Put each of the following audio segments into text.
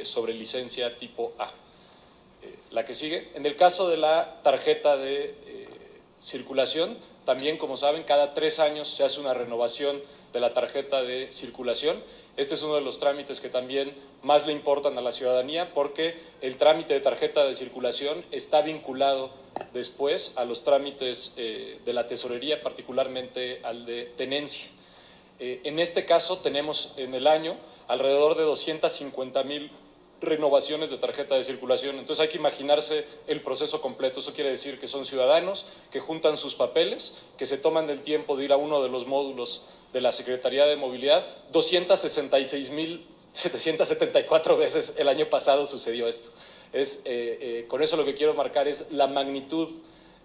sobre licencia tipo A. La que sigue. En el caso de la tarjeta de circulación, también, como saben, cada 3 años se hace una renovación de la tarjeta de circulación. Este es uno de los trámites que también más le importan a la ciudadanía, porque el trámite de tarjeta de circulación está vinculado después a los trámites de la tesorería, particularmente al de tenencia. En este caso tenemos en el año alrededor de 250,000 renovaciones de tarjeta de circulación. Entonces hay que imaginarse el proceso completo. Eso quiere decir que son ciudadanos que juntan sus papeles, que se toman el tiempo de ir a uno de los módulos de la Secretaría de Movilidad. 266,774 veces el año pasado sucedió esto. Con eso lo que quiero marcar es la magnitud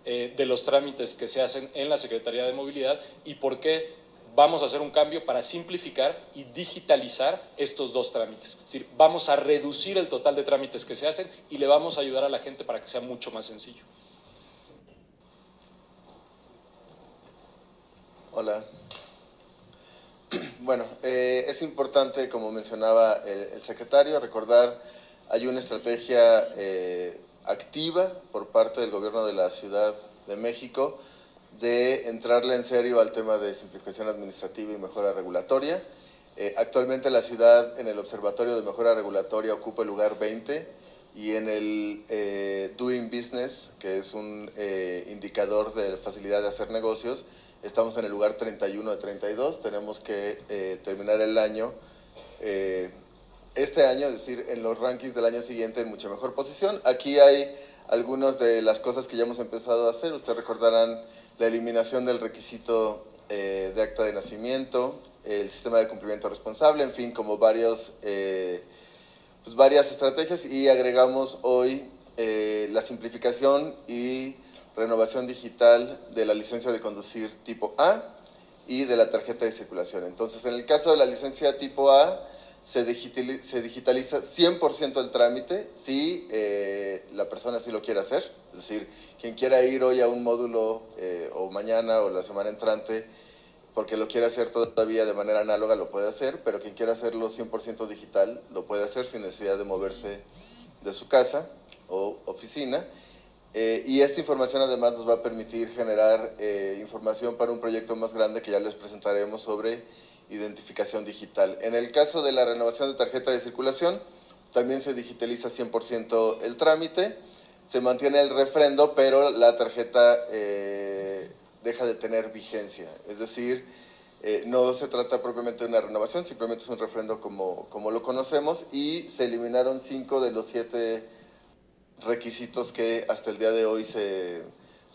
de los trámites que se hacen en la Secretaría de Movilidad y por qué vamos a hacer un cambio para simplificar y digitalizar estos dos trámites. Es decir, vamos a reducir el total de trámites que se hacen y le vamos a ayudar a la gente para que sea mucho más sencillo. Hola. Bueno, es importante, como mencionaba el secretario, recordar hay una estrategia activa por parte del gobierno de la Ciudad de México de entrarle en serio al tema de simplificación administrativa y mejora regulatoria. Actualmente la ciudad en el Observatorio de Mejora Regulatoria ocupa el lugar 20 y en el Doing Business, que es un indicador de facilidad de hacer negocios, estamos en el lugar 31 de 32. Tenemos que terminar el año, este año, es decir, en los rankings del año siguiente en mucha mejor posición. Aquí hay algunas de las cosas que ya hemos empezado a hacer. Ustedes recordarán la eliminación del requisito de acta de nacimiento, el sistema de cumplimiento responsable, en fin, como varias estrategias, y agregamos hoy la simplificación y renovación digital de la licencia de conducir tipo A y de la tarjeta de circulación. Entonces, en el caso de la licencia tipo A, se digitaliza 100% el trámite si la persona sí lo quiere hacer. Es decir, quien quiera ir hoy a un módulo o mañana o la semana entrante porque lo quiere hacer todavía de manera análoga, lo puede hacer, pero quien quiera hacerlo 100% digital, lo puede hacer sin necesidad de moverse de su casa o oficina. Y esta información además nos va a permitir generar información para un proyecto más grande que ya les presentaremos sobre identificación digital. En el caso de la renovación de tarjeta de circulación, también se digitaliza 100% el trámite, se mantiene el refrendo, pero la tarjeta deja de tener vigencia. Es decir, no se trata propiamente de una renovación, simplemente es un refrendo como lo conocemos, y se eliminaron 5 de los 7 requisitos que hasta el día de hoy se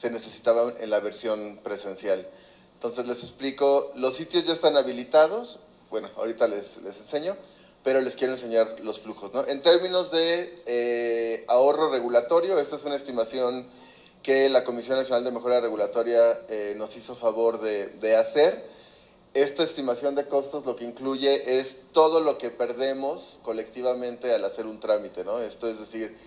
necesitaban en la versión presencial. Entonces les explico, los sitios ya están habilitados, bueno, ahorita les enseño, pero les quiero enseñar los flujos, ¿no? En términos de ahorro regulatorio, esta es una estimación que la Comisión Nacional de Mejora Regulatoria nos hizo favor de hacer. Esta estimación de costos lo que incluye es todo lo que perdemos colectivamente al hacer un trámite, ¿no? Esto es decir,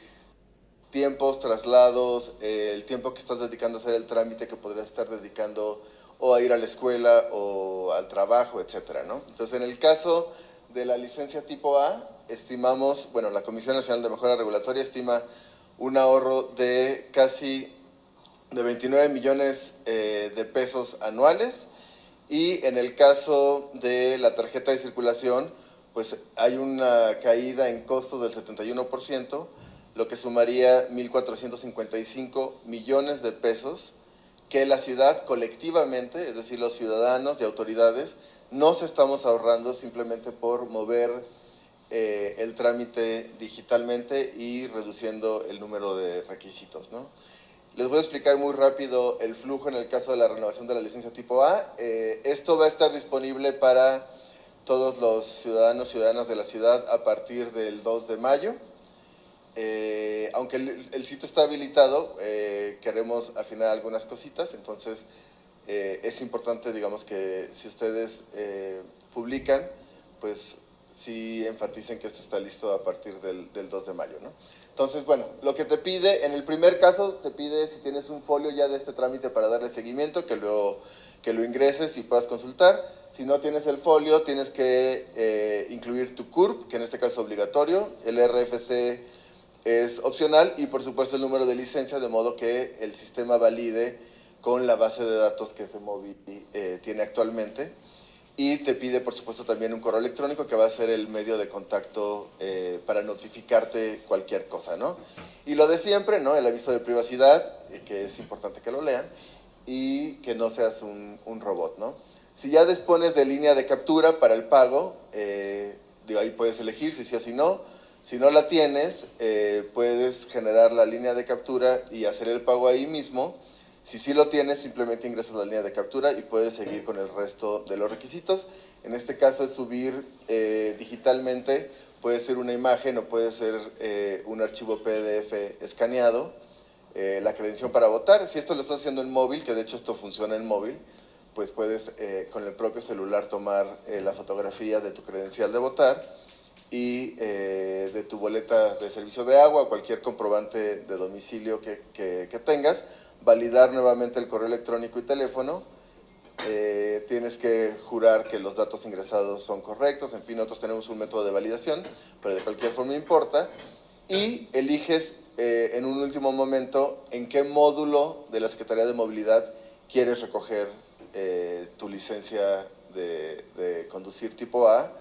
tiempos, traslados, el tiempo que estás dedicando a hacer el trámite que podrías estar dedicando o a ir a la escuela o al trabajo, etcétera, ¿no? Entonces, en el caso de la licencia tipo A, estimamos, bueno, la Comisión Nacional de Mejora Regulatoria estima un ahorro de casi de 29 millones de pesos anuales, y en el caso de la tarjeta de circulación, pues hay una caída en costos del 71%, lo que sumaría 1,455 millones de pesos que la ciudad colectivamente, es decir, los ciudadanos y autoridades, nos estamos ahorrando simplemente por mover el trámite digitalmente y reduciendo el número de requisitos, ¿no? Les voy a explicar muy rápido el flujo en el caso de la renovación de la licencia tipo A. Esto va a estar disponible para todos los ciudadanos y ciudadanas de la ciudad a partir del 2 de mayo. Aunque el sitio está habilitado, queremos afinar algunas cositas, entonces es importante, digamos, que si ustedes publican, pues sí enfaticen que esto está listo a partir del 2 de mayo, ¿no? Entonces, bueno, lo que te pide, en el primer caso, te pide si tienes un folio ya de este trámite para darle seguimiento, que lo ingreses y puedas consultar. Si no tienes el folio, tienes que incluir tu CURP, que en este caso es obligatorio, el RFC es opcional y por supuesto el número de licencia, de modo que el sistema valide con la base de datos que Semovi tiene actualmente. Y te pide, por supuesto, también un correo electrónico que va a ser el medio de contacto para notificarte cualquier cosa, ¿no? Y lo de siempre, ¿no? El aviso de privacidad, que es importante que lo lean, y que no seas un robot, ¿no? Si ya dispones de línea de captura para el pago, digo, ahí puedes elegir si sí o si no. Si no la tienes, puedes generar la línea de captura y hacer el pago ahí mismo. Si sí lo tienes, simplemente ingresas la línea de captura y puedes seguir con el resto de los requisitos. En este caso es subir digitalmente, puede ser una imagen o puede ser un archivo PDF escaneado, la credencial para votar. Si esto lo estás haciendo en móvil, que de hecho esto funciona en móvil, pues puedes con el propio celular tomar la fotografía de tu credencial de votar y de tu boleta de servicio de agua o cualquier comprobante de domicilio que tengas, validar nuevamente el correo electrónico y teléfono, tienes que jurar que los datos ingresados son correctos, en fin, nosotros tenemos un método de validación, pero de cualquier forma importa, y eliges en un último momento en qué módulo de la Secretaría de Movilidad quieres recoger tu licencia de conducir tipo A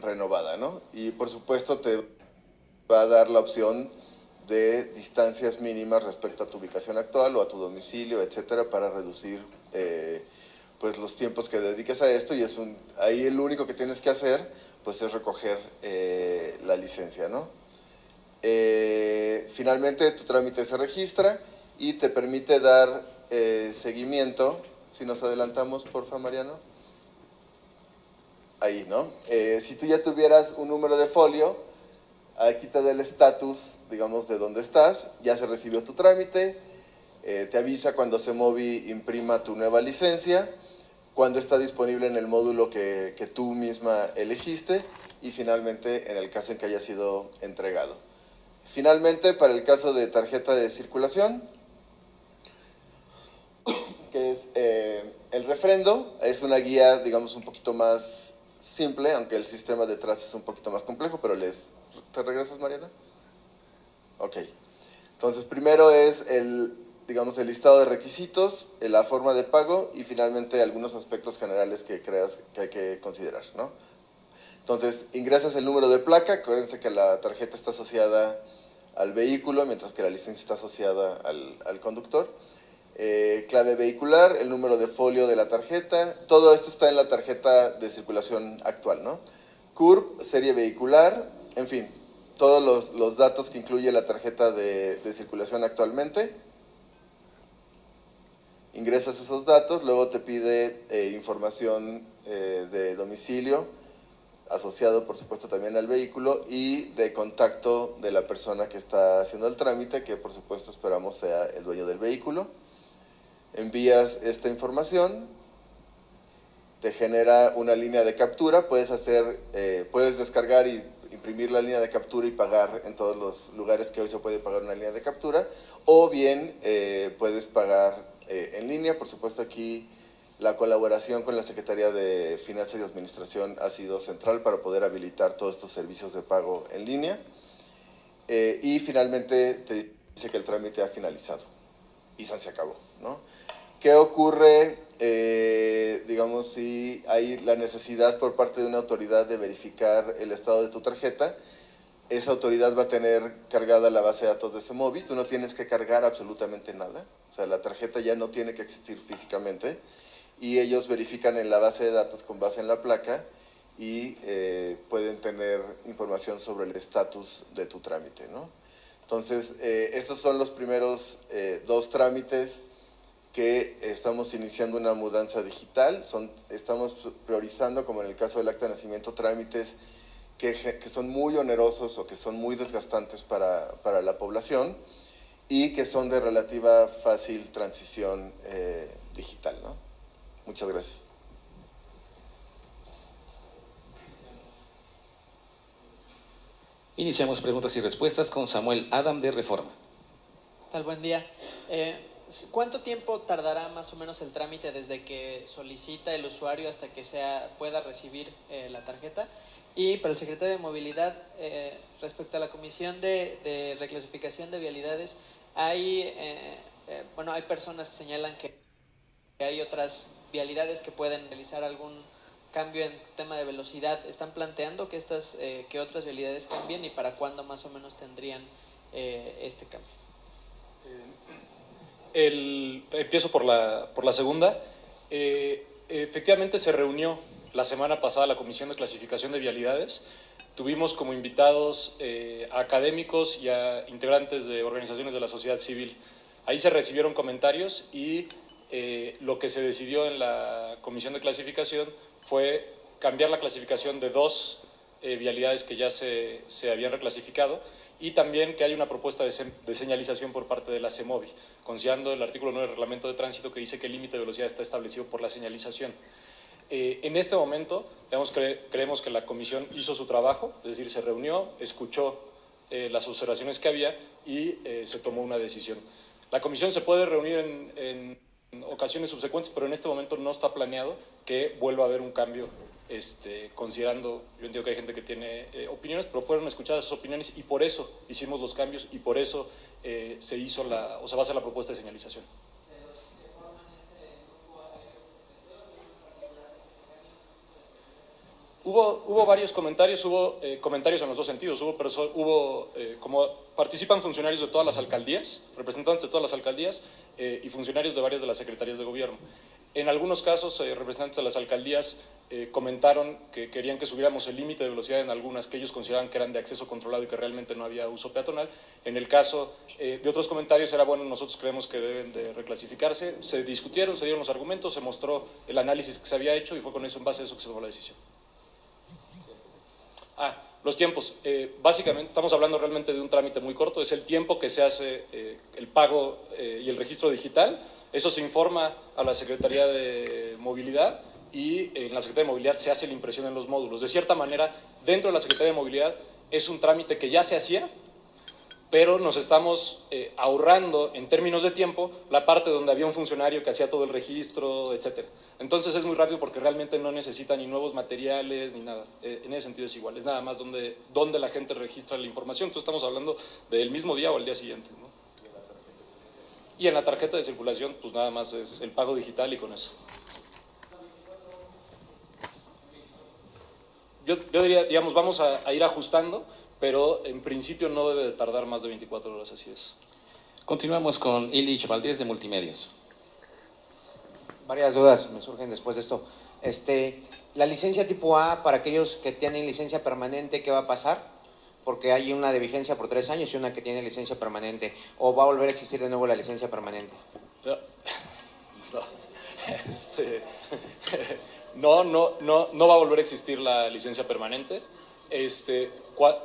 renovada, ¿no? Y por supuesto te va a dar la opción de distancias mínimas respecto a tu ubicación actual o a tu domicilio, etcétera, para reducir pues los tiempos que dediques a esto, y ahí el único que tienes que hacer pues es recoger la licencia, ¿no? Finalmente tu trámite se registra y te permite dar seguimiento. Si nos adelantamos, porfa, Mariano. Ahí, ¿no? Si tú ya tuvieras un número de folio, aquí te da el estatus, digamos, de dónde estás, ya se recibió tu trámite, te avisa cuando Semovi imprima tu nueva licencia, cuando está disponible en el módulo que tú misma elegiste y finalmente en el caso en que haya sido entregado. Finalmente, para el caso de tarjeta de circulación, que es el refrendo, es una guía, digamos, un poquito más simple, aunque el sistema detrás es un poquito más complejo, pero ¿te regresas, Mariana? Ok. Entonces, primero es digamos, el listado de requisitos, la forma de pago y finalmente algunos aspectos generales que creas que hay que considerar, ¿no? Entonces, ingresas el número de placa, acuérdense que la tarjeta está asociada al vehículo, mientras que la licencia está asociada al conductor. Clave vehicular, el número de folio de la tarjeta, todo esto está en la tarjeta de circulación actual, ¿no? CURP, serie vehicular, en fin, todos los datos que incluye la tarjeta de circulación actualmente. Ingresas esos datos, luego te pide información de domicilio, asociado por supuesto también al vehículo, y de contacto de la persona que está haciendo el trámite, que por supuesto esperamos sea el dueño del vehículo. Envías esta información, te genera una línea de captura, puedes descargar y imprimir la línea de captura y pagar en todos los lugares que hoy se puede pagar una línea de captura, o bien puedes pagar en línea. Por supuesto, aquí la colaboración con la Secretaría de Finanzas y Administración ha sido central para poder habilitar todos estos servicios de pago en línea. Y finalmente te dice que el trámite ha finalizado y se acabó, ¿no? ¿Qué ocurre, digamos, si hay la necesidad por parte de una autoridad de verificar el estado de tu tarjeta? Esa autoridad va a tener cargada la base de datos de Semovi, tú no tienes que cargar absolutamente nada, o sea, la tarjeta ya no tiene que existir físicamente, y ellos verifican en la base de datos con base en la placa y pueden tener información sobre el estatus de tu trámite, ¿no? Entonces, estos son los primeros dos trámites que estamos iniciando una mudanza digital. Estamos priorizando, como en el caso del acta de nacimiento, trámites que son muy onerosos o que son muy desgastantes para la población y que son de relativa fácil transición digital, ¿no? Muchas gracias. Iniciamos preguntas y respuestas con Samuel Adam de Reforma. Tal, buen día. ¿Cuánto tiempo tardará más o menos el trámite desde que solicita el usuario hasta que pueda recibir la tarjeta? Y para el secretario de Movilidad, respecto a la Comisión de Reclasificación de Vialidades, hay personas que señalan que hay otras vialidades que pueden realizar algún cambio en tema de velocidad. ¿Están planteando que otras vialidades cambien y para cuándo más o menos tendrían este cambio? Empiezo por la segunda. Efectivamente se reunió la semana pasada la Comisión de Clasificación de Vialidades. Tuvimos como invitados a académicos y a integrantes de organizaciones de la sociedad civil. Ahí se recibieron comentarios y lo que se decidió en la Comisión de Clasificación fue cambiar la clasificación de 2 vialidades que ya se habían reclasificado, y también que hay una propuesta de señalización por parte de la CEMOVI, considerando el artículo 9 del Reglamento de Tránsito, que dice que el límite de velocidad está establecido por la señalización. En este momento, creemos que la comisión hizo su trabajo, es decir, se reunió, escuchó las observaciones que había y se tomó una decisión. La comisión se puede reunir en ocasiones subsecuentes, pero en este momento no está planeado que vuelva a haber un cambio. Considerando, yo entiendo que hay gente que tiene opiniones, pero fueron escuchadas sus opiniones y por eso hicimos los cambios y por eso se va a hacer la propuesta de señalización. Hubo varios comentarios, comentarios en los dos sentidos. Como participan funcionarios de todas las alcaldías, representantes de todas las alcaldías y funcionarios de varias de las secretarías de gobierno. En algunos casos, representantes de las alcaldías comentaron que querían que subiéramos el límite de velocidad en algunas que ellos consideraban que eran de acceso controlado y que realmente no había uso peatonal. En el caso de otros comentarios era, bueno, nosotros creemos que deben de reclasificarse. Se discutieron, se dieron los argumentos, se mostró el análisis que se había hecho y fue con eso, en base a eso, que se tomó la decisión. Los tiempos. Básicamente estamos hablando realmente de un trámite muy corto, es el tiempo que se hace el pago y el registro digital. Eso se informa a la Secretaría de Movilidad y en la Secretaría de Movilidad se hace la impresión en los módulos. De cierta manera, dentro de la Secretaría de Movilidad es un trámite que ya se hacía, pero nos estamos ahorrando en términos de tiempo la parte donde había un funcionario que hacía todo el registro, etc. Entonces es muy rápido porque realmente no necesita ni nuevos materiales ni nada. En ese sentido es igual, es nada más donde la gente registra la información. Entonces estamos hablando del mismo día o al día siguiente, ¿no? Y en la tarjeta de circulación, pues nada más es el pago digital y con eso. Yo diría, digamos, vamos a ir ajustando, pero en principio no debe de tardar más de 24 horas, así es. Continuamos con Illich Valdés de Multimedios. Varias dudas me surgen después de esto. La licencia tipo A, para aquellos que tienen licencia permanente, ¿qué va a pasar? Porque hay una de vigencia por 3 años y una que tiene licencia permanente. ¿O va a volver a existir de nuevo la licencia permanente? No va a volver a existir la licencia permanente.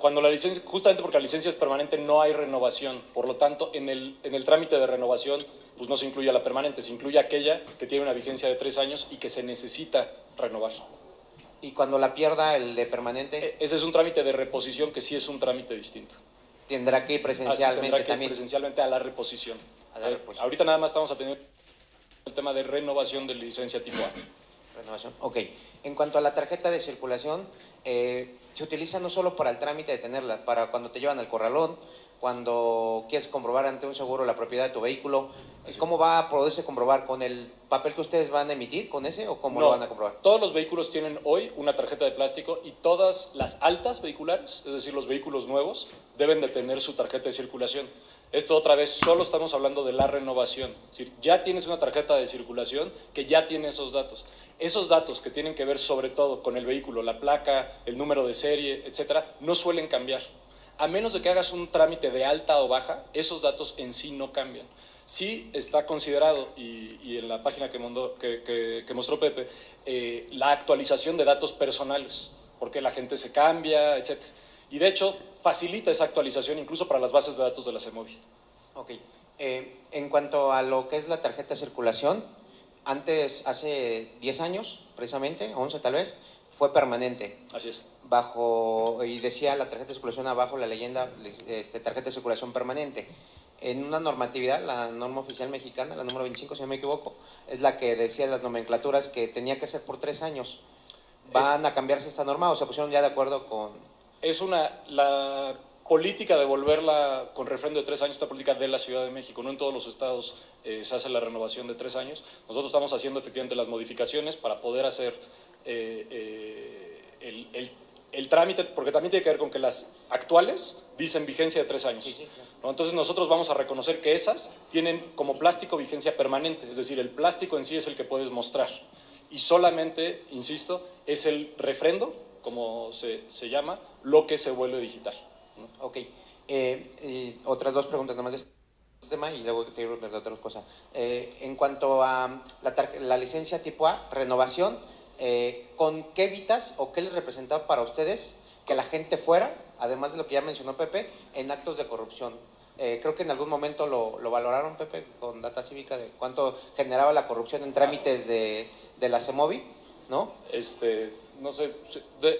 Cuando la licencia, justamente porque la licencia es permanente, no hay renovación. Por lo tanto, en el trámite de renovación, pues no se incluye la permanente, se incluye aquella que tiene una vigencia de 3 años y que se necesita renovar. ¿Y cuando la pierda el de permanente? Ese es un trámite de reposición que sí es un trámite distinto. ¿Tendrá que ir presencialmente tendrá que ir también? presencialmente a la reposición. Ahorita nada más estamos atendiendo el tema de renovación de licencia tipo A. Renovación, ok. En cuanto a la tarjeta de circulación, se utiliza no solo para el trámite de tenerla, para cuando te llevan al corralón, cuando quieres comprobar ante un seguro la propiedad de tu vehículo. ¿Cómo va a poderse comprobar? ¿Con el papel que ustedes van a emitir, con ese, o cómo lo van a comprobar? Todos los vehículos tienen hoy una tarjeta de plástico y todas las altas vehiculares, es decir, los vehículos nuevos, deben de tener su tarjeta de circulación. Esto otra vez, solo estamos hablando de la renovación. Es decir, ya tienes una tarjeta de circulación que ya tiene esos datos. Esos datos que tienen que ver sobre todo con el vehículo, la placa, el número de serie, etcétera, no suelen cambiar. A menos de que hagas un trámite de alta o baja, esos datos en sí no cambian. Sí está considerado, y en la página que mostró Pepe, la actualización de datos personales, porque la gente se cambia, etcétera. Y de hecho, facilita esa actualización incluso para las bases de datos de la CEMOVI. Ok. En cuanto a lo que es la tarjeta de circulación, antes, hace 10 años, precisamente, 11 tal vez, fue permanente. Así es. Y decía la tarjeta de circulación abajo, la leyenda, tarjeta de circulación permanente. en una normatividad, la norma oficial mexicana, la número 25, si no me equivoco, es la que decía las nomenclaturas que tenía que ser por 3 años. ¿Van a cambiarse esta norma o se pusieron ya de acuerdo con...? La política de volverla con refrendo de 3 años, esta política de la Ciudad de México, no en todos los estados se hace la renovación de 3 años. Nosotros estamos haciendo efectivamente las modificaciones para poder hacer el trámite, porque también tiene que ver con que las actuales dicen vigencia de 3 años. Sí, sí, claro. ¿No? Entonces nosotros vamos a reconocer que esas tienen como plástico vigencia permanente, es decir, el plástico en sí es el que puedes mostrar y solamente, insisto, es el refrendo, como se llama, lo que se vuelve digital, ¿no? Ok. Otras 2 preguntas nomás de este tema y luego te digo de otra cosa. En cuanto a la licencia tipo A, renovación, ¿con qué evitas o qué les representaba para ustedes que la gente fuera, además de lo que ya mencionó Pepe, en actos de corrupción? Creo que en algún momento lo valoraron, Pepe, con Data Cívica, de cuánto generaba la corrupción en trámites de la CEMOVI, ¿no? No sé,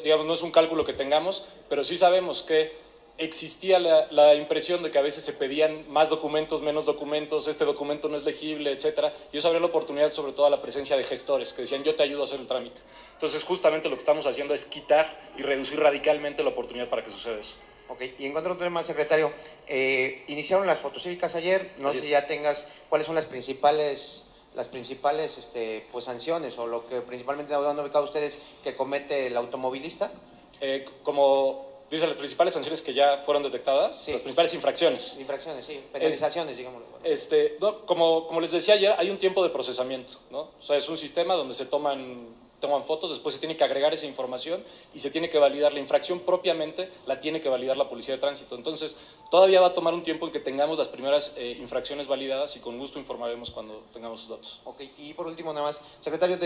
digamos, no es un cálculo que tengamos, pero sí sabemos que existía la impresión de que a veces se pedían más documentos, menos documentos, este documento no es legible, etcétera. Y eso abría la oportunidad, sobre todo, a la presencia de gestores que decían, yo te ayudo a hacer el trámite. Entonces, justamente lo que estamos haciendo es quitar y reducir radicalmente la oportunidad para que suceda eso. Ok, y en cuanto a otro tema, secretario, iniciaron las fotocívicas ayer, no sé si ya tengas, ¿cuáles son las principales pues, sanciones o lo que principalmente han ubicado ustedes que comete el automovilista? Como dice, las principales sanciones que ya fueron detectadas, sí. Las principales infracciones. Infracciones, sí, penalizaciones, digámoslo. No, como les decía ayer, hay un tiempo de procesamiento, ¿no? O sea, es un sistema donde se toman fotos, después se tiene que agregar esa información y se tiene que validar. La infracción propiamente la tiene que validar la Policía de Tránsito. Entonces, todavía va a tomar un tiempo en que tengamos las primeras infracciones validadas y con gusto informaremos cuando tengamos sus datos. Ok, y por último nada más, secretario,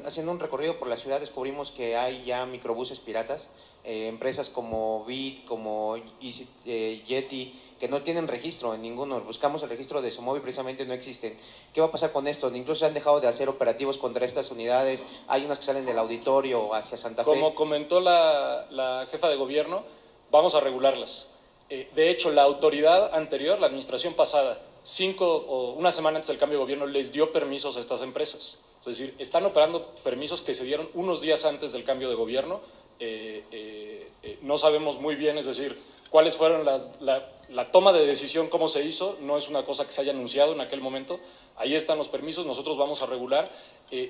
haciendo un recorrido por la ciudad descubrimos que hay ya microbuses piratas, empresas como Bit, como Yeti, que no tienen registro en ninguno. Buscamos el registro de Somovi, precisamente no existen. ¿Qué va a pasar con esto? Incluso se han dejado de hacer operativos contra estas unidades. Hay unas que salen del auditorio hacia Santa Fe. Como comentó la jefa de gobierno, vamos a regularlas. De hecho, la autoridad anterior, la administración pasada, 5 o una semana antes del cambio de gobierno, les dio permisos a estas empresas. Es decir, están operando permisos que se dieron unos días antes del cambio de gobierno. No sabemos muy bien, es decir, cuáles fueron la toma de decisión, cómo se hizo, no es una cosa que se haya anunciado en aquel momento. Ahí están los permisos, nosotros vamos a regular.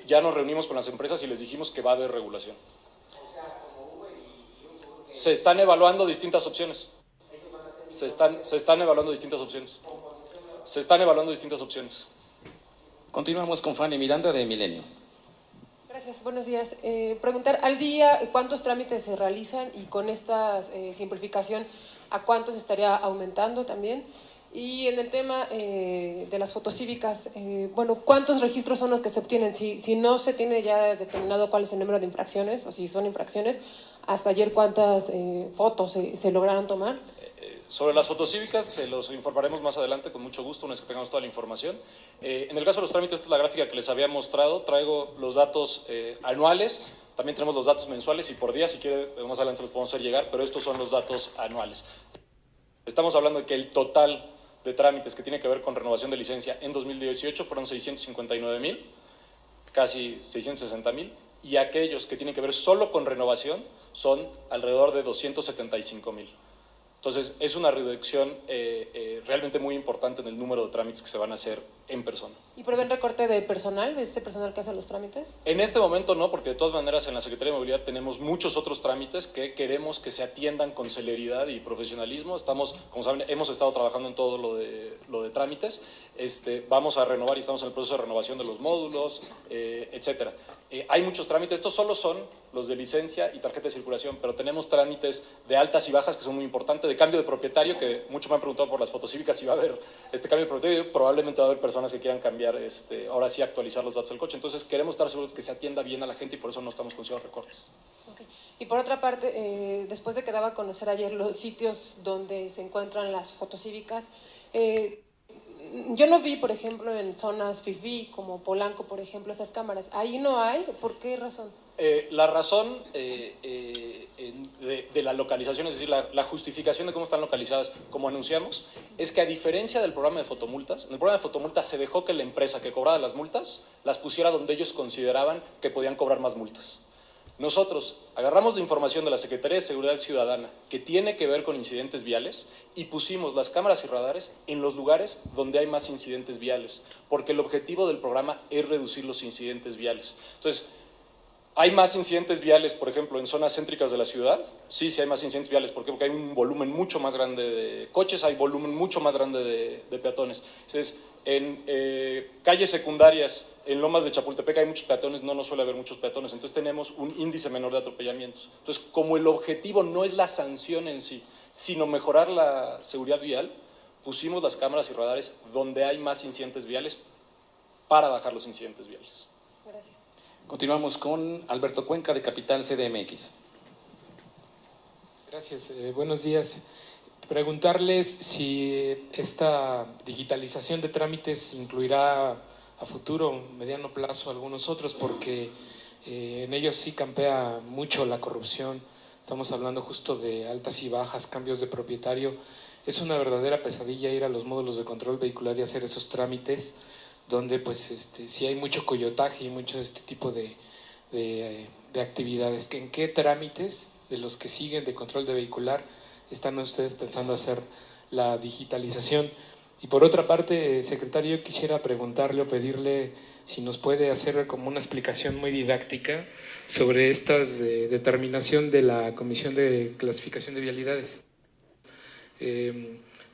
Ya nos reunimos con las empresas y les dijimos que va a haber regulación. Se están evaluando distintas opciones. Se están evaluando distintas opciones. Se están evaluando distintas opciones. Continuamos con Fanny Miranda de Milenio. Gracias, buenos días. Preguntar, al día, ¿cuántos trámites se realizan? Y con esta simplificación, ¿a cuántos estaría aumentando también? Y en el tema de las fotocívicas, bueno, ¿cuántos registros son los que se obtienen? Si no se tiene ya determinado cuál es el número de infracciones, o si son infracciones, hasta ayer, ¿cuántas fotos se lograron tomar? Sobre las fotocívicas se los informaremos más adelante con mucho gusto, una vez que tengamos toda la información. En el caso de los trámites, esta es la gráfica que les había mostrado, traigo los datos anuales, también tenemos los datos mensuales y por día, si quiere más adelante los podemos hacer llegar, pero estos son los datos anuales. Estamos hablando de que el total de trámites que tiene que ver con renovación de licencia en 2018 fueron 659,000, casi 660,000, y aquellos que tienen que ver solo con renovación son alrededor de 275,000. Entonces, es una reducción realmente muy importante en el número de trámites que se van a hacer en persona. ¿Y prevén recorte de personal, de este personal que hace los trámites? En este momento no, porque de todas maneras en la Secretaría de Movilidad tenemos muchos otros trámites que queremos que se atiendan con celeridad y profesionalismo. Estamos, como saben, hemos estado trabajando en todo lo de trámites. Vamos a renovar y estamos en el proceso de renovación de los módulos, etcétera. Hay muchos trámites, estos solo son los de licencia y tarjeta de circulación, pero tenemos trámites de altas y bajas que son muy importantes, de cambio de propietario, que muchos me han preguntado por las fotocívicas si va a haber este cambio de propietario, probablemente va a haber personas que quieran cambiar, ahora sí actualizar los datos del coche, entonces queremos estar seguros que se atienda bien a la gente y por eso no estamos consiguiendo recortes. Okay. Y por otra parte, después de que daba a conocer ayer los sitios donde se encuentran las fotocívicas, yo no vi, por ejemplo, en zonas FIFI, como Polanco, por ejemplo, esas cámaras. ¿Ahí no hay? ¿Por qué razón? La razón de la localización, es decir, la justificación de cómo están localizadas, como anunciamos, es que a diferencia del programa de fotomultas, en el programa de fotomultas se dejó que la empresa que cobraba las multas las pusiera donde ellos consideraban que podían cobrar más multas. Nosotros agarramos la información de la Secretaría de Seguridad Ciudadana que tiene que ver con incidentes viales y pusimos las cámaras y radares en los lugares donde hay más incidentes viales, porque el objetivo del programa es reducir los incidentes viales. Entonces, ¿hay más incidentes viales, por ejemplo, en zonas céntricas de la ciudad? Sí, sí hay más incidentes viales. ¿Por qué? Porque hay un volumen mucho más grande de coches, hay volumen mucho más grande de peatones. Entonces, en calles secundarias, en Lomas de Chapultepec hay muchos peatones, no nos suele haber muchos peatones, entonces tenemos un índice menor de atropellamientos. Entonces, como el objetivo no es la sanción en sí, sino mejorar la seguridad vial, pusimos las cámaras y radares donde hay más incidentes viales para bajar los incidentes viales. Gracias. Continuamos con Alberto Cuenca, de Capital CDMX. Gracias, buenos días. Preguntarles si esta digitalización de trámites incluirá a futuro, mediano plazo, algunos otros, porque en ellos sí campea mucho la corrupción. Estamos hablando justo de altas y bajas, cambios de propietario. Es una verdadera pesadilla ir a los módulos de control vehicular y hacer esos trámites, donde pues sí hay mucho coyotaje y mucho de este tipo de actividades. ¿En qué trámites de los que siguen de control de vehicular están ustedes pensando hacer la digitalización? Y por otra parte, secretario, yo quisiera preguntarle o pedirle si nos puede hacer como una explicación muy didáctica sobre esta determinación de la Comisión de Clasificación de Vialidades.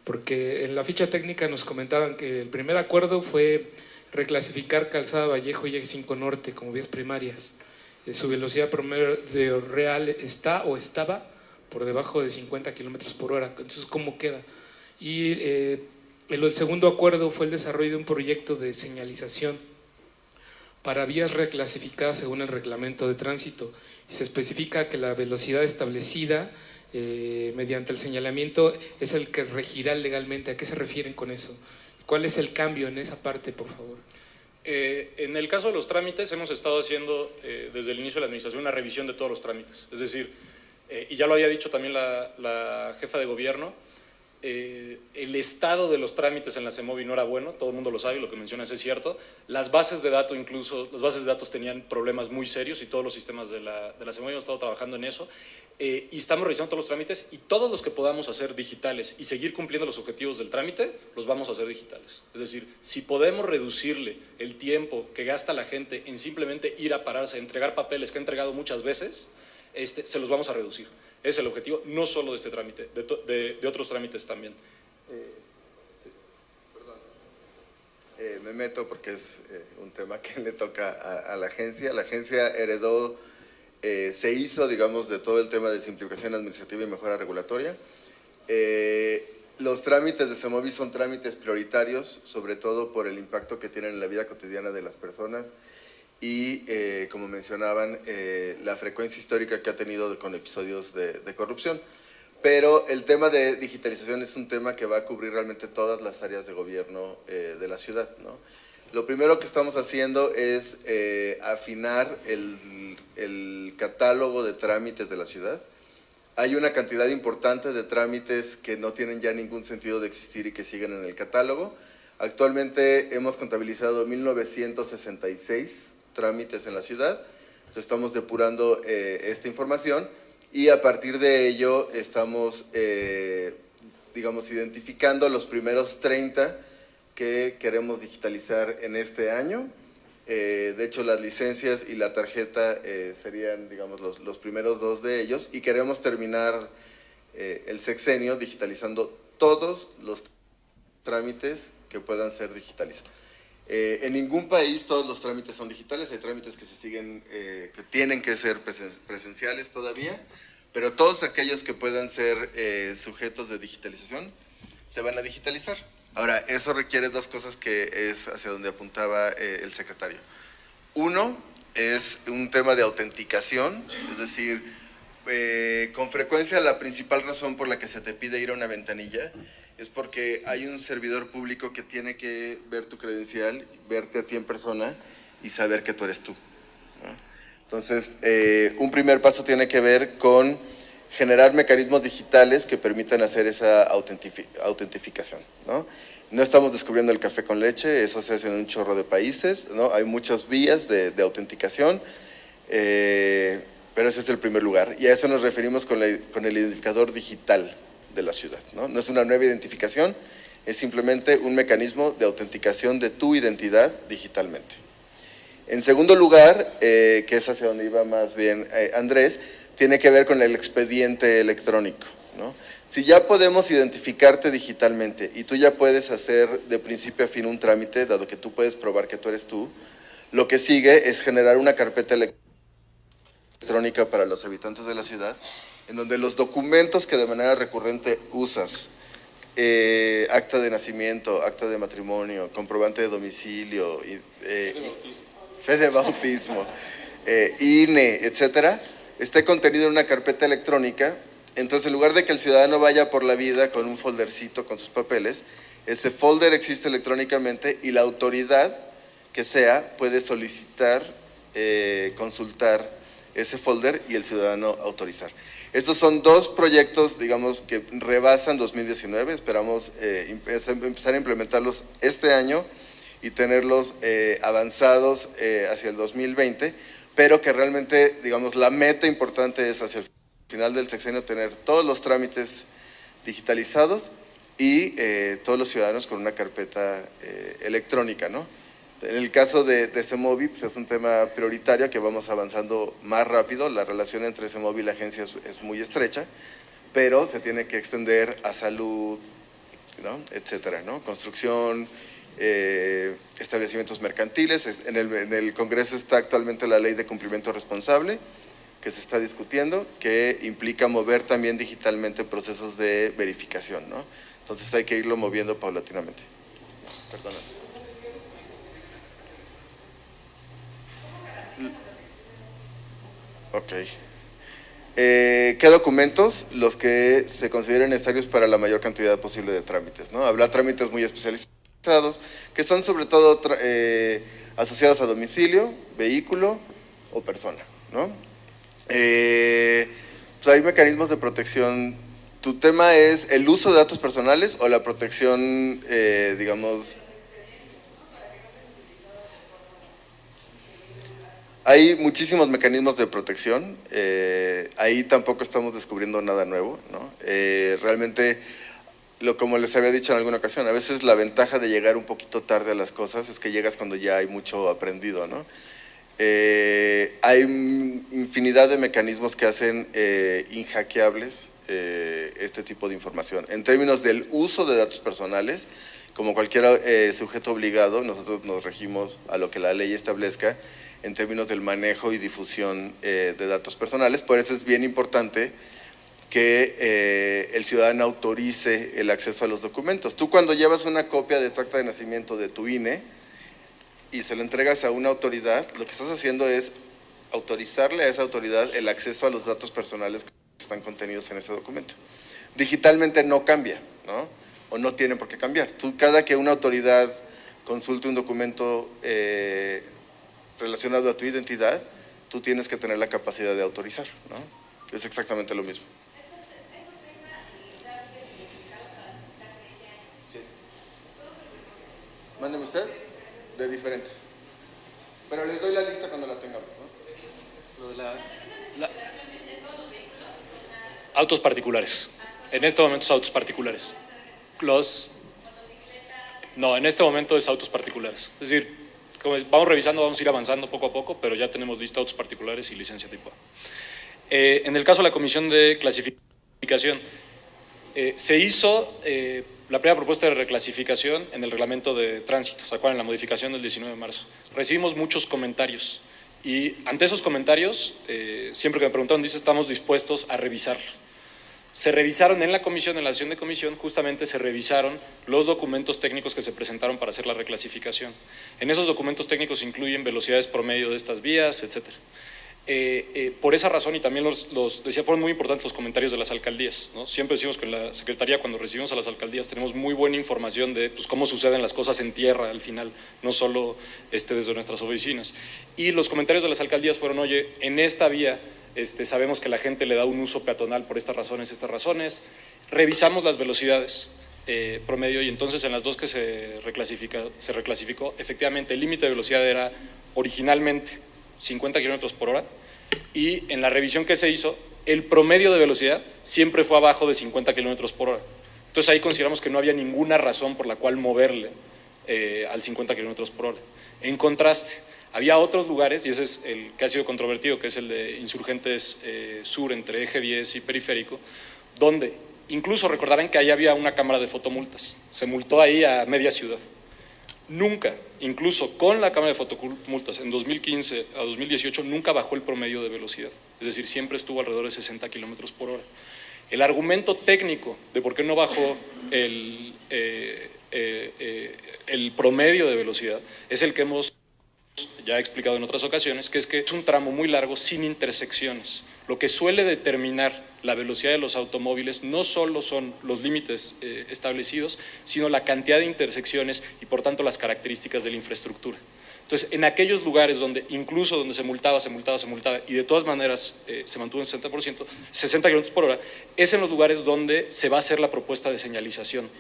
Porque en la ficha técnica nos comentaban que el primer acuerdo fue reclasificar Calzada Vallejo y Eje 5 Norte como vías primarias. Su velocidad promedio real está o estaba por debajo de 50 kilómetros por hora. Entonces, ¿cómo queda? Y el segundo acuerdo fue el desarrollo de un proyecto de señalización para vías reclasificadas según el reglamento de tránsito. Y se especifica que la velocidad establecida mediante el señalamiento es el que regirá legalmente. ¿A qué se refieren con eso? ¿Cuál es el cambio en esa parte, por favor? En el caso de los trámites, hemos estado haciendo desde el inicio de la administración una revisión de todos los trámites. Es decir, y ya lo había dicho también la jefa de gobierno, el estado de los trámites en la CEMOVI no era bueno, todo el mundo lo sabe, lo que mencionas es cierto. Las bases de datos, incluso las bases de datos tenían problemas muy serios y todos los sistemas de la CEMOVI hemos estado trabajando en eso. Y estamos revisando todos los trámites y todos los que podamos hacer digitales y seguir cumpliendo los objetivos del trámite, los vamos a hacer digitales. Es decir, si podemos reducirle el tiempo que gasta la gente en simplemente ir a pararse, a entregar papeles que ha entregado muchas veces, se los vamos a reducir. Es el objetivo, no solo de este trámite, de otros trámites también. Sí. Perdón. Me meto porque es un tema que le toca a la agencia. La agencia heredó, se hizo, digamos, de todo el tema de simplificación administrativa y mejora regulatoria. Los trámites de CEMOVI son trámites prioritarios, sobre todo por el impacto que tienen en la vida cotidiana de las personas y, como mencionaban, la frecuencia histórica que ha tenido con episodios de corrupción. Pero el tema de digitalización es un tema que va a cubrir realmente todas las áreas de gobierno de la ciudad, ¿no? Lo primero que estamos haciendo es afinar el catálogo de trámites de la ciudad. Hay una cantidad importante de trámites que no tienen ya ningún sentido de existir y que siguen en el catálogo. Actualmente hemos contabilizado 1966 trámites en la ciudad. Entonces estamos depurando esta información y a partir de ello estamos, digamos, identificando los primeros 30 que queremos digitalizar en este año. De hecho, las licencias y la tarjeta serían, digamos, los primeros 2 de ellos y queremos terminar el sexenio digitalizando todos los trámites que puedan ser digitalizados. En ningún país todos los trámites son digitales, hay trámites que se siguen, que tienen que ser presenciales todavía, pero todos aquellos que puedan ser sujetos de digitalización se van a digitalizar. Ahora, eso requiere 2 cosas que es hacia donde apuntaba el secretario. Uno es un tema de autenticación, es decir, con frecuencia la principal razón por la que se te pide ir a una ventanilla es porque hay un servidor público que tiene que ver tu credencial, verte a ti en persona y saber que tú eres tú, ¿no? Entonces, un primer paso tiene que ver con generar mecanismos digitales que permitan hacer esa autentificación, ¿no? No estamos descubriendo el café con leche, eso se hace en un chorro de países, ¿no? Hay muchas vías de autenticación, pero ese es el primer lugar. Y a eso nos referimos con el identificador digital de la ciudad, ¿no? No es una nueva identificación, es simplemente un mecanismo de autenticación de tu identidad digitalmente. En segundo lugar, que es hacia donde iba más bien Andrés, tiene que ver con el expediente electrónico, ¿no? Si ya podemos identificarte digitalmente y tú ya puedes hacer de principio a fin un trámite, dado que tú puedes probar que tú eres tú, lo que sigue es generar una carpeta electrónica para los habitantes de la ciudad, en donde los documentos que de manera recurrente usas, acta de nacimiento, acta de matrimonio, comprobante de domicilio, fe de bautismo, INE, etcétera, esté contenido en una carpeta electrónica. Entonces, en lugar de que el ciudadano vaya por la vida con un foldercito con sus papeles, ese folder existe electrónicamente y la autoridad que sea puede solicitar, consultar ese folder y el ciudadano autorizar. Estos son dos proyectos, digamos, que rebasan 2019, esperamos empezar a implementarlos este año y tenerlos avanzados hacia el 2020, pero que realmente, digamos, la meta importante es hacia el final del sexenio tener todos los trámites digitalizados y todos los ciudadanos con una carpeta electrónica, ¿no? En el caso de CEMOVI, pues es un tema prioritario que vamos avanzando más rápido. La relación entre CEMOVI y la agencia es muy estrecha, pero se tiene que extender a salud, ¿no? Etcétera, ¿no? Construcción, establecimientos mercantiles. En el Congreso está actualmente la ley de cumplimiento responsable que se está discutiendo, que implica mover también digitalmente procesos de verificación, ¿no? Entonces hay que irlo moviendo paulatinamente. Perdona. Ok. ¿Qué documentos? Los que se consideren necesarios para la mayor cantidad posible de trámites, ¿no? Habrá trámites muy especializados, que son sobre todo asociados a domicilio, vehículo o persona, ¿no? Pues hay mecanismos de protección. ¿Tu tema es el uso de datos personales o la protección, digamos? Hay muchísimos mecanismos de protección, ahí tampoco estamos descubriendo nada nuevo, ¿no? Realmente, como les había dicho en alguna ocasión, a veces la ventaja de llegar un poquito tarde a las cosas es que llegas cuando ya hay mucho aprendido, ¿no? Hay infinidad de mecanismos que hacen inhackeables este tipo de información. En términos del uso de datos personales, como cualquier sujeto obligado, nosotros nos regimos a lo que la ley establezca en términos del manejo y difusión de datos personales. Por eso es bien importante que el ciudadano autorice el acceso a los documentos. Tú cuando llevas una copia de tu acta de nacimiento, de tu INE, y se lo entregas a una autoridad, lo que estás haciendo es autorizarle a esa autoridad el acceso a los datos personales que están contenidos en ese documento. Digitalmente no cambia, ¿no? O no tiene por qué cambiar. Cada que una autoridad consulte un documento relacionado a tu identidad, tú tienes que tener la capacidad de autorizar, ¿no? Es exactamente lo mismo. Sí. Mándeme usted. De diferentes. Pero les doy la lista cuando la tengamos, ¿no? Autos particulares. En este momento es autos particulares. No, en este momento es autos particulares. Es decir, como vamos revisando, vamos a ir avanzando poco a poco, pero ya tenemos listo autos particulares y licencia tipo A. En el caso de la comisión de clasificación, se hizo la primera propuesta de reclasificación en el reglamento de tránsito, ¿se acuerdan? En la modificación del 19 de marzo. Recibimos muchos comentarios y ante esos comentarios, siempre que me preguntaron, dice, estamos dispuestos a revisarlo. Se revisaron en la comisión, en la sesión de comisión, justamente se revisaron los documentos técnicos que se presentaron para hacer la reclasificación. En esos documentos técnicos se incluyen velocidades promedio de estas vías, etc. Por esa razón, y también decía, fueron muy importantes los comentarios de las alcaldías, ¿no? Siempre decimos que en la Secretaría, cuando recibimos a las alcaldías, tenemos muy buena información de pues, cómo suceden las cosas en tierra al final, no solo desde nuestras oficinas. Y los comentarios de las alcaldías fueron, oye, en esta vía sabemos que la gente le da un uso peatonal por estas razones, revisamos las velocidades promedio, y entonces en las dos que se reclasificó, efectivamente el límite de velocidad era originalmente 50 kilómetros por hora, y en la revisión que se hizo, el promedio de velocidad siempre fue abajo de 50 kilómetros por hora. Entonces ahí consideramos que no había ninguna razón por la cual moverle al 50 kilómetros por hora. En contraste, había otros lugares, y ese es el que ha sido controvertido, que es el de Insurgentes Sur, entre Eje 10 y Periférico, donde incluso recordarán que ahí había una cámara de fotomultas, se multó ahí a media ciudad. Nunca, incluso con la cámara de fotomultas en 2015 a 2018, nunca bajó el promedio de velocidad, es decir, siempre estuvo alrededor de 60 kilómetros por hora. El argumento técnico de por qué no bajó el promedio de velocidad es el que hemos ya explicado en otras ocasiones, que es un tramo muy largo sin intersecciones. Lo que suele determinar la velocidad de los automóviles no solo son los límites establecidos, sino la cantidad de intersecciones y por tanto las características de la infraestructura. Entonces, en aquellos lugares donde incluso donde se multaba y de todas maneras se mantuvo en 60 kilómetros por hora, es en los lugares donde se va a hacer la propuesta de señalización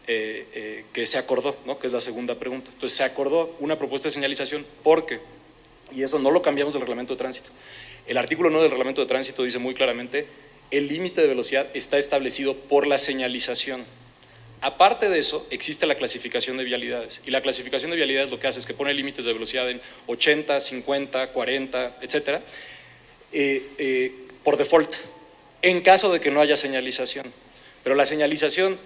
que se acordó, ¿no? Que es la segunda pregunta. Entonces, se acordó una propuesta de señalización porque, y eso no lo cambiamos del reglamento de tránsito, el artículo 9 del reglamento de tránsito dice muy claramente: el límite de velocidad está establecido por la señalización. Aparte de eso, existe la clasificación de vialidades, y la clasificación de vialidades lo que hace es que pone límites de velocidad en 80, 50, 40, etcétera, por default, en caso de que no haya señalización. Pero la señalización,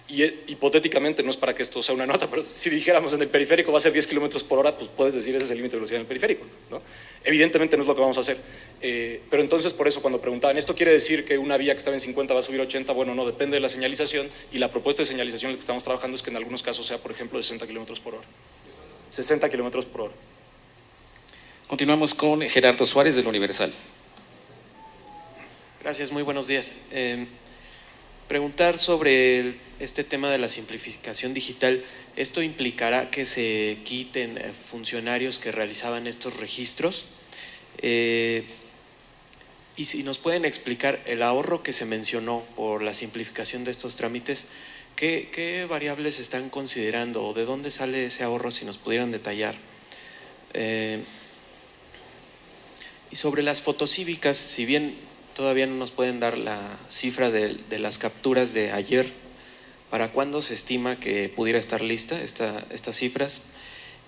y hipotéticamente, no es para que esto sea una nota, pero si dijéramos en el periférico va a ser 10 kilómetros por hora, pues puedes decir ese es el límite de velocidad en el periférico, ¿no? Evidentemente no es lo que vamos a hacer, pero entonces por eso cuando preguntaban, ¿esto quiere decir que una vía que estaba en 50 va a subir a 80? Bueno, no, depende de la señalización, y la propuesta de señalización en la que estamos trabajando es que en algunos casos sea, por ejemplo, de 60 kilómetros por hora. 60 kilómetros por hora. Continuamos con Gerardo Suárez del Universal. Gracias, muy buenos días. Preguntar sobre este tema de la simplificación digital. ¿Esto implicará que se quiten funcionarios que realizaban estos registros? Y si nos pueden explicar el ahorro que se mencionó por la simplificación de estos trámites, ¿qué variables están considerando o de dónde sale ese ahorro, si nos pudieran detallar? Y sobre las fotocívicas, si bien todavía no nos pueden dar la cifra de las capturas de ayer, ¿para cuándo se estima que pudiera estar lista estas cifras?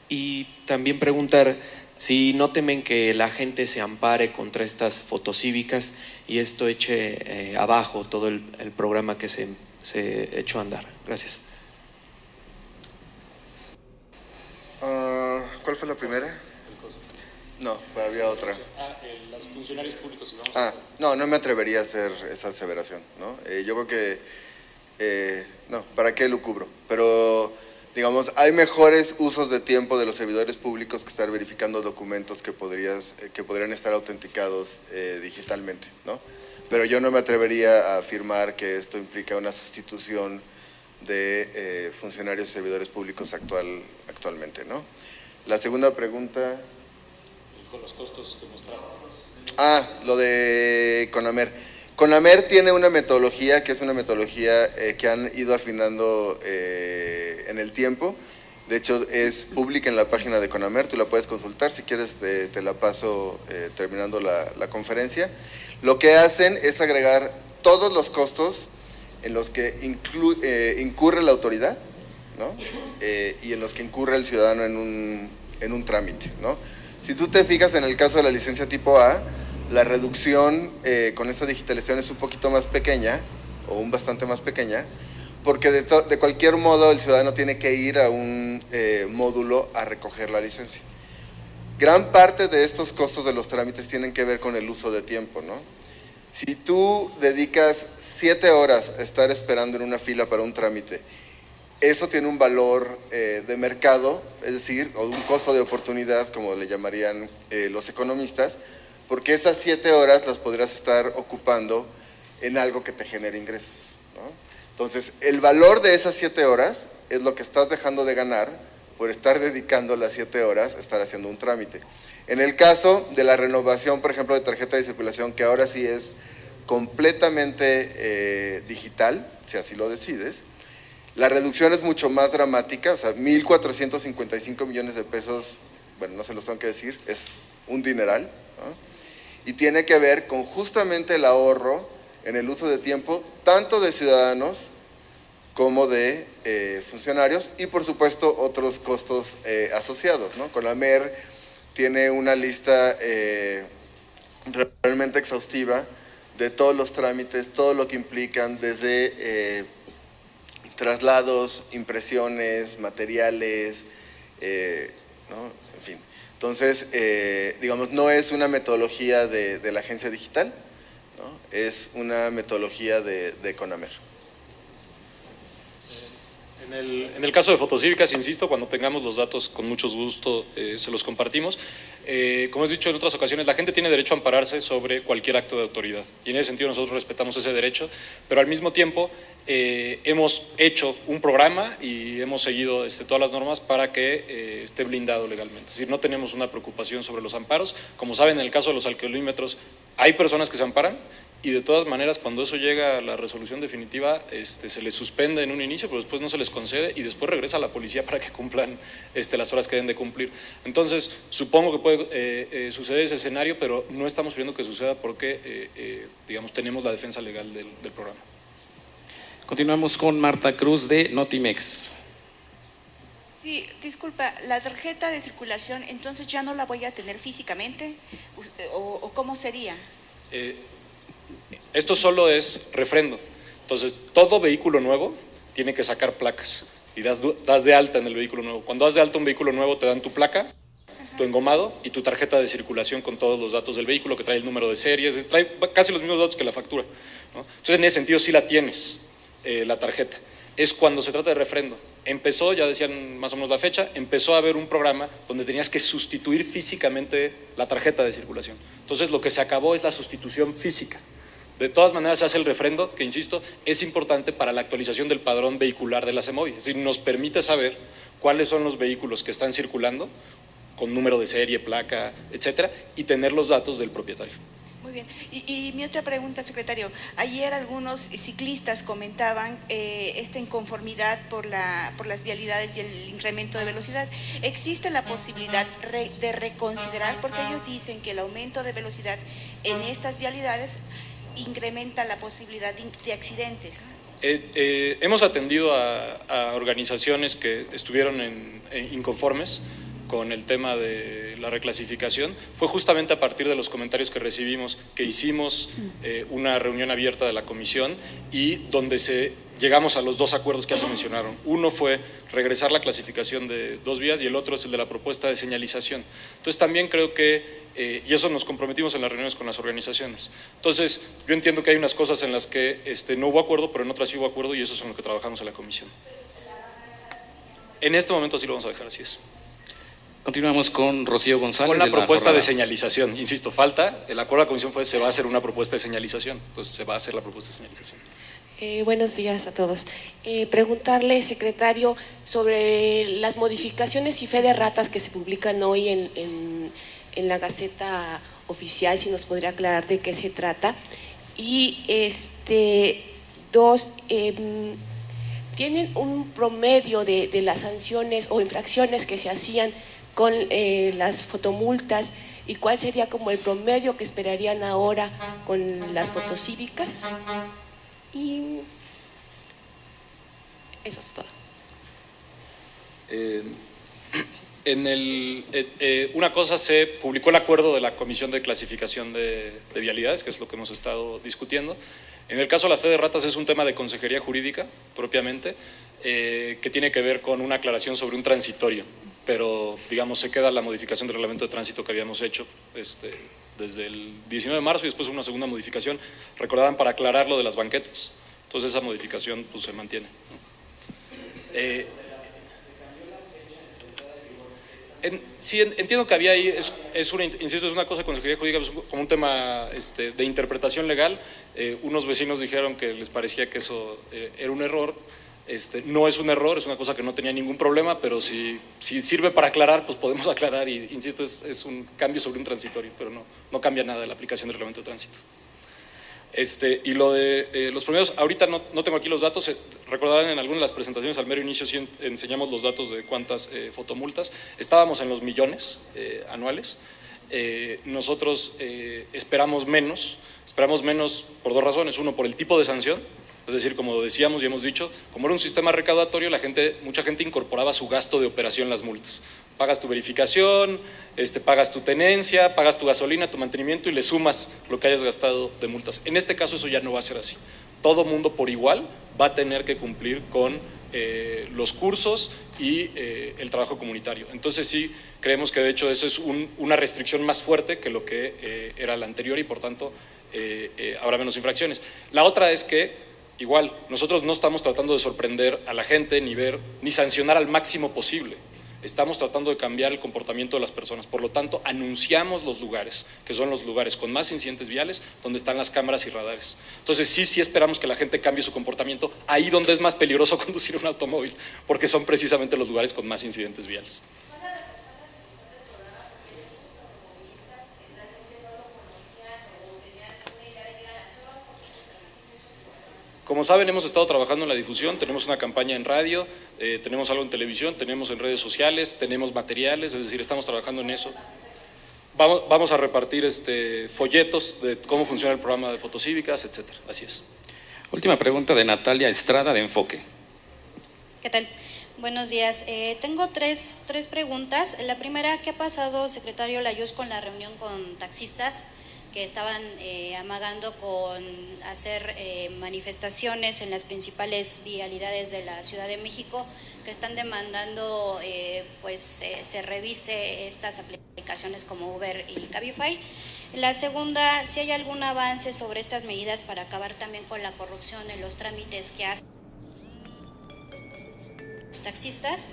Y también preguntar si no temen que la gente se ampare contra estas fotocívicas y esto eche abajo todo el programa que se echó a andar. Gracias. ¿Cuál fue la primera? No, había otra. Los funcionarios públicos. No me atrevería a hacer esa aseveración, ¿no? Yo creo que, no, ¿para qué lo cubro? Pero, digamos, hay mejores usos de tiempo de los servidores públicos que estar verificando documentos que podrían estar autenticados digitalmente, ¿no? Pero yo no me atrevería a afirmar que esto implica una sustitución de funcionarios y servidores públicos actualmente, ¿no? La segunda pregunta… Con los costos que mostraste. Lo de CONAMER. CONAMER tiene una metodología que es una metodología que han ido afinando en el tiempo. De hecho, es pública en la página de CONAMER, tú la puedes consultar, si quieres te la paso terminando la conferencia. Lo que hacen es agregar todos los costos en los que incurre la autoridad, ¿no? Y en los que incurre el ciudadano en un trámite, ¿no? Si tú te fijas en el caso de la licencia tipo A, la reducción con esta digitalización es un poquito más pequeña, o bastante más pequeña, porque de cualquier modo el ciudadano tiene que ir a un módulo a recoger la licencia. Gran parte de estos costos de los trámites tienen que ver con el uso de tiempo, ¿no? Si tú dedicas 7 horas a estar esperando en una fila para un trámite, eso tiene un valor de mercado, es decir, o un costo de oportunidad, como le llamarían los economistas, porque esas 7 horas las podrás estar ocupando en algo que te genere ingresos, ¿no? Entonces, el valor de esas 7 horas es lo que estás dejando de ganar por estar dedicando las 7 horas a estar haciendo un trámite. En el caso de la renovación, por ejemplo, de tarjeta de circulación, que ahora sí es completamente digital, si así lo decides, la reducción es mucho más dramática, o sea, 1,455 millones de pesos, bueno, no se los tengo que decir, es un dineral, ¿no? Y tiene que ver con justamente el ahorro en el uso de tiempo, tanto de ciudadanos como de funcionarios, y por supuesto otros costos asociados, ¿no? Conamer tiene una lista realmente exhaustiva de todos los trámites, todo lo que implican, desde traslados, impresiones, materiales, ¿no? En fin. Entonces, digamos, no es una metodología de la agencia digital, ¿no? Es una metodología de Conamer. En el caso de Fotocívicas, insisto, cuando tengamos los datos, con mucho gusto se los compartimos. Como he dicho en otras ocasiones, la gente tiene derecho a ampararse sobre cualquier acto de autoridad, y en ese sentido nosotros respetamos ese derecho, pero al mismo tiempo hemos hecho un programa y hemos seguido todas las normas para que esté blindado legalmente. Es decir, no tenemos una preocupación sobre los amparos. Como saben, en el caso de los alcoholímetros hay personas que se amparan, y de todas maneras, cuando eso llega a la resolución definitiva, se les suspende en un inicio, pero después no se les concede, y después regresa a la policía para que cumplan las horas que deben de cumplir. Entonces, supongo que puede suceder ese escenario, pero no estamos pidiendo que suceda porque, digamos, tenemos la defensa legal del programa. Continuamos con Marta Cruz de Notimex. Sí, disculpa, la tarjeta de circulación, entonces ya no la voy a tener físicamente, o ¿cómo sería? Esto solo es refrendo. Entonces, todo vehículo nuevo tiene que sacar placas y das de alta en el vehículo nuevo. Cuando das de alta un vehículo nuevo, te dan tu placa, tu engomado y tu tarjeta de circulación con todos los datos del vehículo, que trae el número de series, trae casi los mismos datos que la factura, ¿no? Entonces, en ese sentido sí la tienes, la tarjeta. Es cuando se trata de refrendo. Empezó, ya decían más o menos la fecha, empezó a haber un programa donde tenías que sustituir físicamente la tarjeta de circulación. Entonces, lo que se acabó es la sustitución física. De todas maneras se hace el refrendo, que insisto, es importante para la actualización del padrón vehicular de la CEMOVI. Es decir, nos permite saber cuáles son los vehículos que están circulando, con número de serie, placa, etcétera, y tener los datos del propietario. Muy bien. Y mi otra pregunta, secretario. Ayer algunos ciclistas comentaban esta inconformidad por las vialidades y el incremento de velocidad. ¿Existe la posibilidad de reconsiderar? Porque ellos dicen que el aumento de velocidad en estas vialidades incrementa la posibilidad de accidentes. Hemos atendido a organizaciones que estuvieron inconformes con el tema de la reclasificación. Fue justamente a partir de los comentarios que recibimos que hicimos una reunión abierta de la comisión, y donde llegamos a los dos acuerdos que ya se mencionaron. Uno fue regresar la clasificación de 2 vías, y el otro es el de la propuesta de señalización. Entonces también creo que, y eso nos comprometimos en las reuniones con las organizaciones. Entonces yo entiendo que hay unas cosas en las que no hubo acuerdo, pero en otras sí hubo acuerdo, y eso es en lo que trabajamos en la comisión. En este momento sí lo vamos a dejar, así es. Continuamos con Rocío González. Con la propuesta de señalización, insisto, falta, el acuerdo de la comisión fue: se va a hacer una propuesta de señalización, entonces se va a hacer la propuesta de señalización. Buenos días a todos. Preguntarle, secretario, sobre las modificaciones y fe de ratas que se publican hoy en la Gaceta Oficial, si nos podría aclarar de qué se trata. Y dos, ¿tienen un promedio de las sanciones o infracciones que se hacían con las fotomultas, y cuál sería como el promedio que esperarían ahora con las fotocívicas? Y eso es todo. Una cosa, se publicó el acuerdo de la Comisión de Clasificación de Vialidades, que es lo que hemos estado discutiendo. En el caso de la fe de ratas es un tema de consejería jurídica propiamente, que tiene que ver con una aclaración sobre un transitorio, pero digamos se queda la modificación del reglamento de tránsito que habíamos hecho desde el 19 de marzo, y después una segunda modificación, recordarán, para aclarar lo de las banquetas. Entonces esa modificación pues se mantiene. Sí, entiendo que había ahí, insisto, es una cosa de consejería jurídica, es como un tema de interpretación legal. Unos vecinos dijeron que les parecía que eso era un error. No es un error, es una cosa que no tenía ningún problema, pero si sirve para aclarar, pues podemos aclarar, y insisto, es un cambio sobre un transitorio, pero no cambia nada de la aplicación del reglamento de tránsito. Y lo de los promedios, ahorita no tengo aquí los datos. Recordarán, en algunas de las presentaciones al mero inicio sí enseñamos los datos de cuántas fotomultas. Estábamos en los millones anuales. Nosotros esperamos menos por dos razones. Uno, por el tipo de sanción. Es decir, como decíamos y hemos dicho, como era un sistema recaudatorio, mucha gente incorporaba su gasto de operación las multas. Pagas tu verificación, pagas tu tenencia, pagas tu gasolina, tu mantenimiento y le sumas lo que hayas gastado de multas. En este caso eso ya no va a ser así. Todo mundo por igual va a tener que cumplir con los cursos y el trabajo comunitario. Entonces sí, creemos que de hecho eso es una restricción más fuerte que lo que era la anterior y por tanto habrá menos infracciones. La otra es que igual, nosotros no estamos tratando de sorprender a la gente ni sancionar al máximo posible. Estamos tratando de cambiar el comportamiento de las personas. Por lo tanto, anunciamos los lugares, que son los lugares con más incidentes viales, donde están las cámaras y radares. Entonces, sí esperamos que la gente cambie su comportamiento ahí donde es más peligroso conducir un automóvil, porque son precisamente los lugares con más incidentes viales. Como saben, hemos estado trabajando en la difusión, tenemos una campaña en radio, tenemos algo en televisión, tenemos en redes sociales, tenemos materiales, es decir, estamos trabajando en eso. Vamos a repartir folletos de cómo funciona el programa de fotocívicas, etcétera. Así es. Última pregunta de Natalia Estrada, de Enfoque. ¿Qué tal? Buenos días. Tengo tres preguntas. La primera, ¿qué ha pasado, secretario Layuz, con la reunión con taxistas que estaban amagando con hacer manifestaciones en las principales vialidades de la Ciudad de México, que están demandando se revise estas aplicaciones como Uber y Cabify? La segunda, si hay algún avance sobre estas medidas para acabar también con la corrupción en los trámites que hacen los taxistas.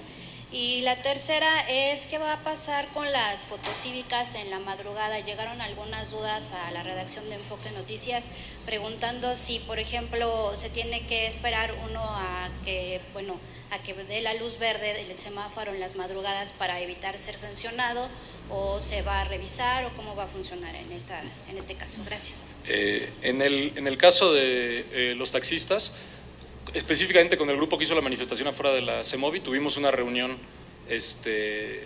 Y la tercera es, ¿qué va a pasar con las fotocívicas en la madrugada? Llegaron algunas dudas a la redacción de Enfoque Noticias preguntando si, por ejemplo, se tiene que esperar uno a que dé la luz verde del semáforo en las madrugadas para evitar ser sancionado, o se va a revisar, o cómo va a funcionar en este caso. Gracias. En el caso de los taxistas, específicamente con el grupo que hizo la manifestación afuera de la CEMOVI, tuvimos una reunión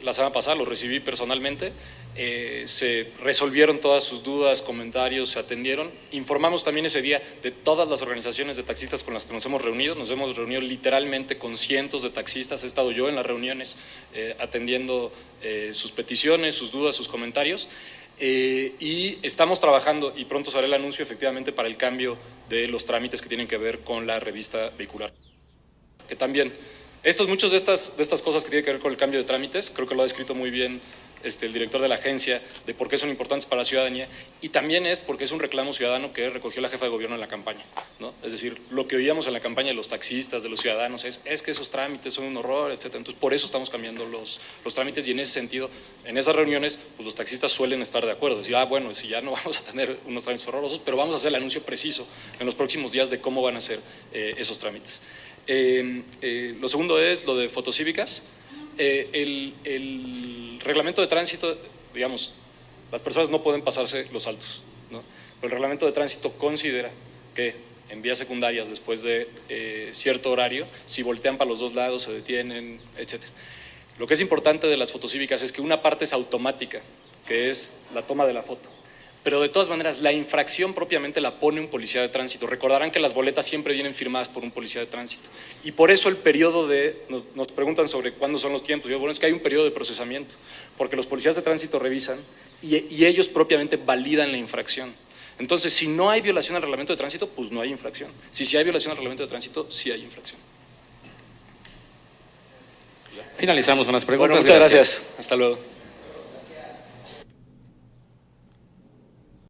la semana pasada, lo recibí personalmente, se resolvieron todas sus dudas, comentarios, se atendieron. Informamos también ese día de todas las organizaciones de taxistas con las que nos hemos reunido literalmente con cientos de taxistas. He estado yo en las reuniones atendiendo sus peticiones, sus dudas, sus comentarios. Y estamos trabajando, y pronto se hará el anuncio efectivamente, para el cambio de los trámites que tienen que ver con la revista vehicular. Que también, muchas de estas cosas que tienen que ver con el cambio de trámites, creo que lo ha descrito muy bien el director de la agencia, de por qué son importantes para la ciudadanía, y también es porque es un reclamo ciudadano que recogió la jefa de gobierno en la campaña, ¿no? Es decir, lo que oíamos en la campaña de los taxistas, de los ciudadanos, es que esos trámites son un horror, etcétera. Entonces, por eso estamos cambiando los trámites, y en ese sentido, en esas reuniones, pues los taxistas suelen estar de acuerdo, decir, bueno, si ya no vamos a tener unos trámites horrorosos, pero vamos a hacer el anuncio preciso en los próximos días de cómo van a ser esos trámites. Lo segundo es lo de fotocívicas. El reglamento de tránsito, digamos, las personas no pueden pasarse los altos, ¿no? Pero el reglamento de tránsito considera que en vías secundarias, después de cierto horario, si voltean para los dos lados, se detienen, etc. Lo que es importante de las fotocívicas es que una parte es automática, que es la toma de la foto. Pero de todas maneras, la infracción propiamente la pone un policía de tránsito. Recordarán que las boletas siempre vienen firmadas por un policía de tránsito. Y por eso el periodo nos preguntan sobre cuándo son los tiempos. Es que hay un periodo de procesamiento, porque los policías de tránsito revisan y ellos propiamente validan la infracción. Entonces, si no hay violación al reglamento de tránsito, pues no hay infracción. Si hay violación al reglamento de tránsito, sí hay infracción. Finalizamos con las preguntas. Bueno, muchas gracias. Hasta luego.